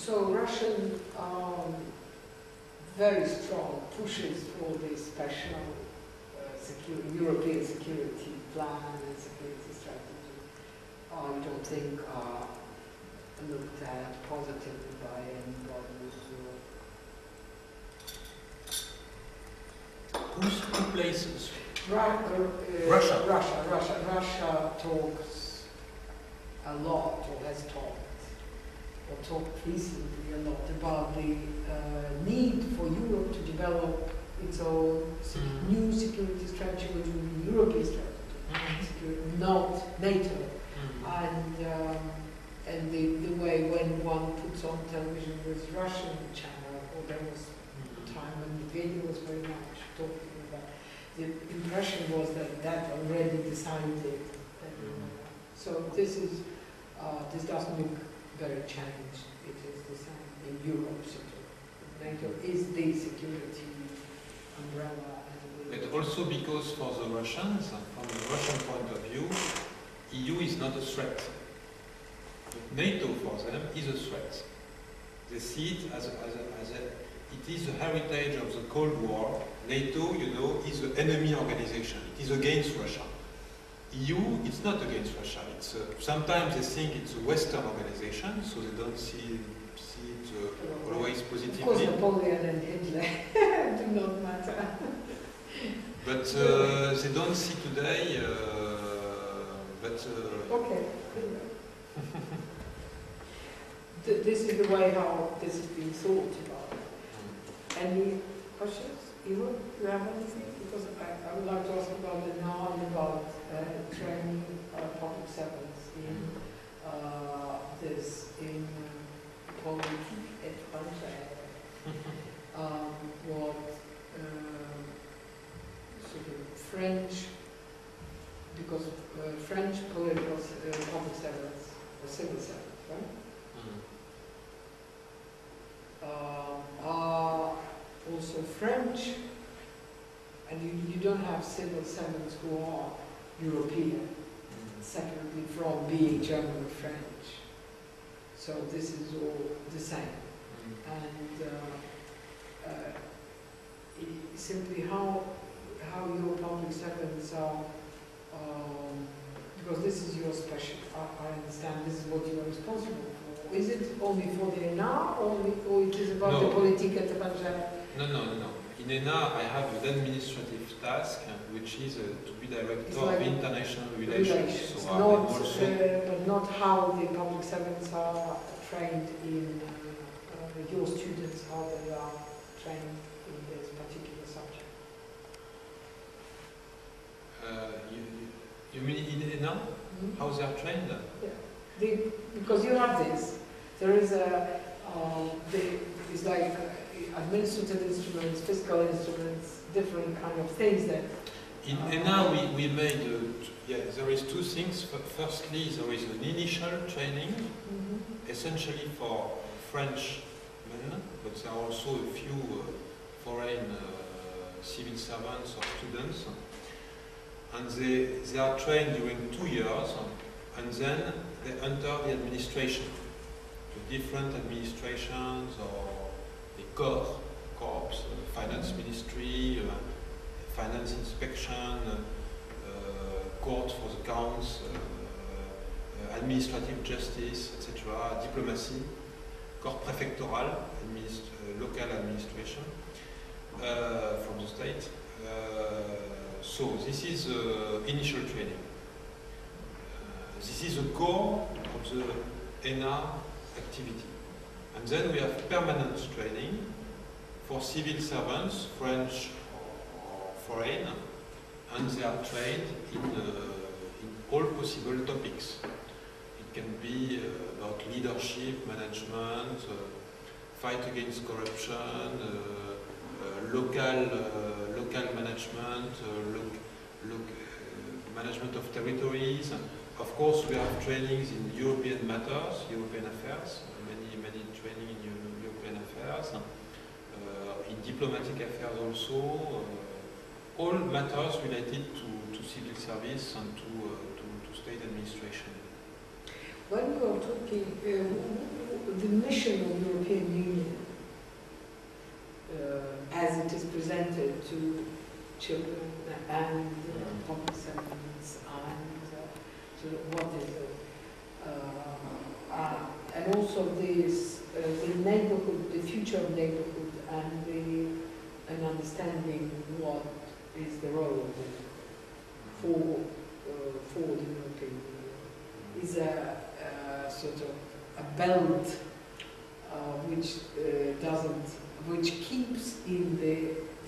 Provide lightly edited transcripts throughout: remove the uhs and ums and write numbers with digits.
So Russian very strong pushes for this special European security plan and security strategy. I don't think looked at positively by anybody. Who places? Russia. Russia talks a lot, or has talked recently a lot about the need for Europe to develop its own new security strategy, which will be European strategy, not NATO. And the way when one puts on television with Russian channel, or there was a time when the video was very much talking about, the impression was that already decided. So this doesn't look very changed. It is the same in Europe. NATO is the security umbrella. But also because for the Russians, from the Russian point of view, EU is not a threat. But NATO for them is a threat. They see it as it is the heritage of the Cold War. NATO, you know, is an enemy organization. It is against Russia. EU, it's not against Russia. It's sometimes they think it's a Western organization, so they don't see it always positively. Of course, Napoleon and Hitler do not matter. But they don't see today. Okay. This is the way how this is being thought about. Any questions? Ivo, do you have anything? Because I would like to ask about the now and about training public servants in this in politique étrangère. What sort of French, because French political public servants or civil servants, right? Are also French, and you don't have civil servants who are European, separately from being German or French. So this is all the same. And simply how your public servants are, because this is your special, I understand this is what you are responsible for. Is it only for the ENA, or it is about the politique étrangère? No. In ENA, I have an administrative task, which is to be director of international relations. So but not how the public servants are trained in your students, how they are trained in this particular subject. You mean in ENA? How they are trained? Yeah. Because you have this. There is it's like administrative instruments, fiscal instruments, different kind of things that. In ENA, we made, there is two things. Firstly, there is an initial training, essentially for French men, but there are also a few foreign civil servants or students. And they are trained during 2 years, and then they enter the administration, the different administrations or the corps, finance ministry, finance inspection, court for the counts, administrative justice, etc., diplomacy, corps préfectoral, local administration from the state. So this is initial training. This is the core of the ENA activity. And then we have permanent training for civil servants, French or foreign, and they are trained in all possible topics. It can be about leadership, management, fight against corruption, local management, management of territories. Of course, we have trainings in European matters, European affairs, many training in European affairs, in diplomatic affairs also, all matters related to civil service and to state administration. When you are talking, the mission of the European Union, as it is presented to children and public servants and sort of what is it, and also this the neighborhood, the future of neighborhood, and understanding what is the role of it for the European Union is a sort of a belt which keeps in the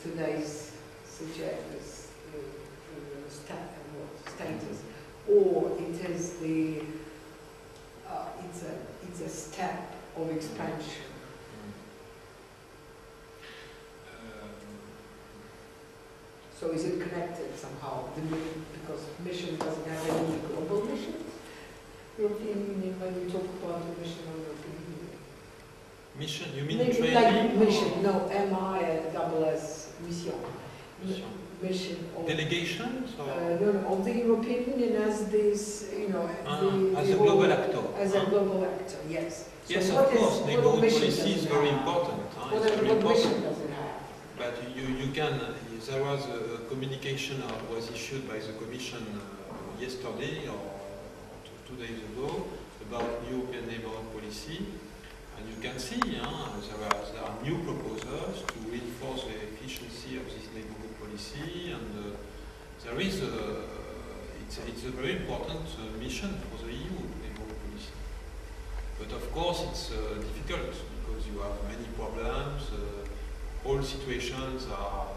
today's status, or it is the it's a step of expansion. So is it connected somehow? Because mission doesn't have any global missions. European Union, when we talk about the mission of European Union. Mission? You mean Maybe training? like mission, no, M-I-S-S, mission. Mission of... Delegations? Or? No, of the European Union as this, you know, as a global actor. As a global actor, yes. So yes, of course, neighborhood policy is very important. What mission does it have? But you can, there was a communication was issued by the Commission yesterday or 2 days ago about European neighborhood policy, and you can see there are new proposals to reinforce the efficiency of this neighborhood policy, and there is it's a very important mission for the EU neighborhood policy. But of course it's difficult because you have many problems. All situations are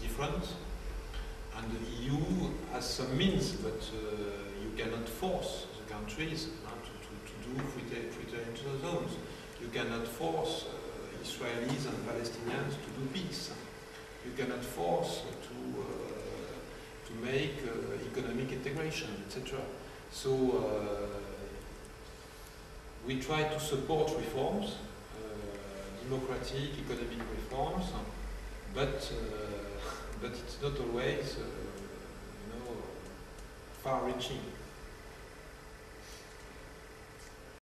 different, and the EU has some means, but you cannot force the countries to do free trade zones. You cannot force Israelis and Palestinians to do peace. You cannot force to make economic integration, etc. So we try to support reforms, democratic, economic reforms, but it's not always, far-reaching.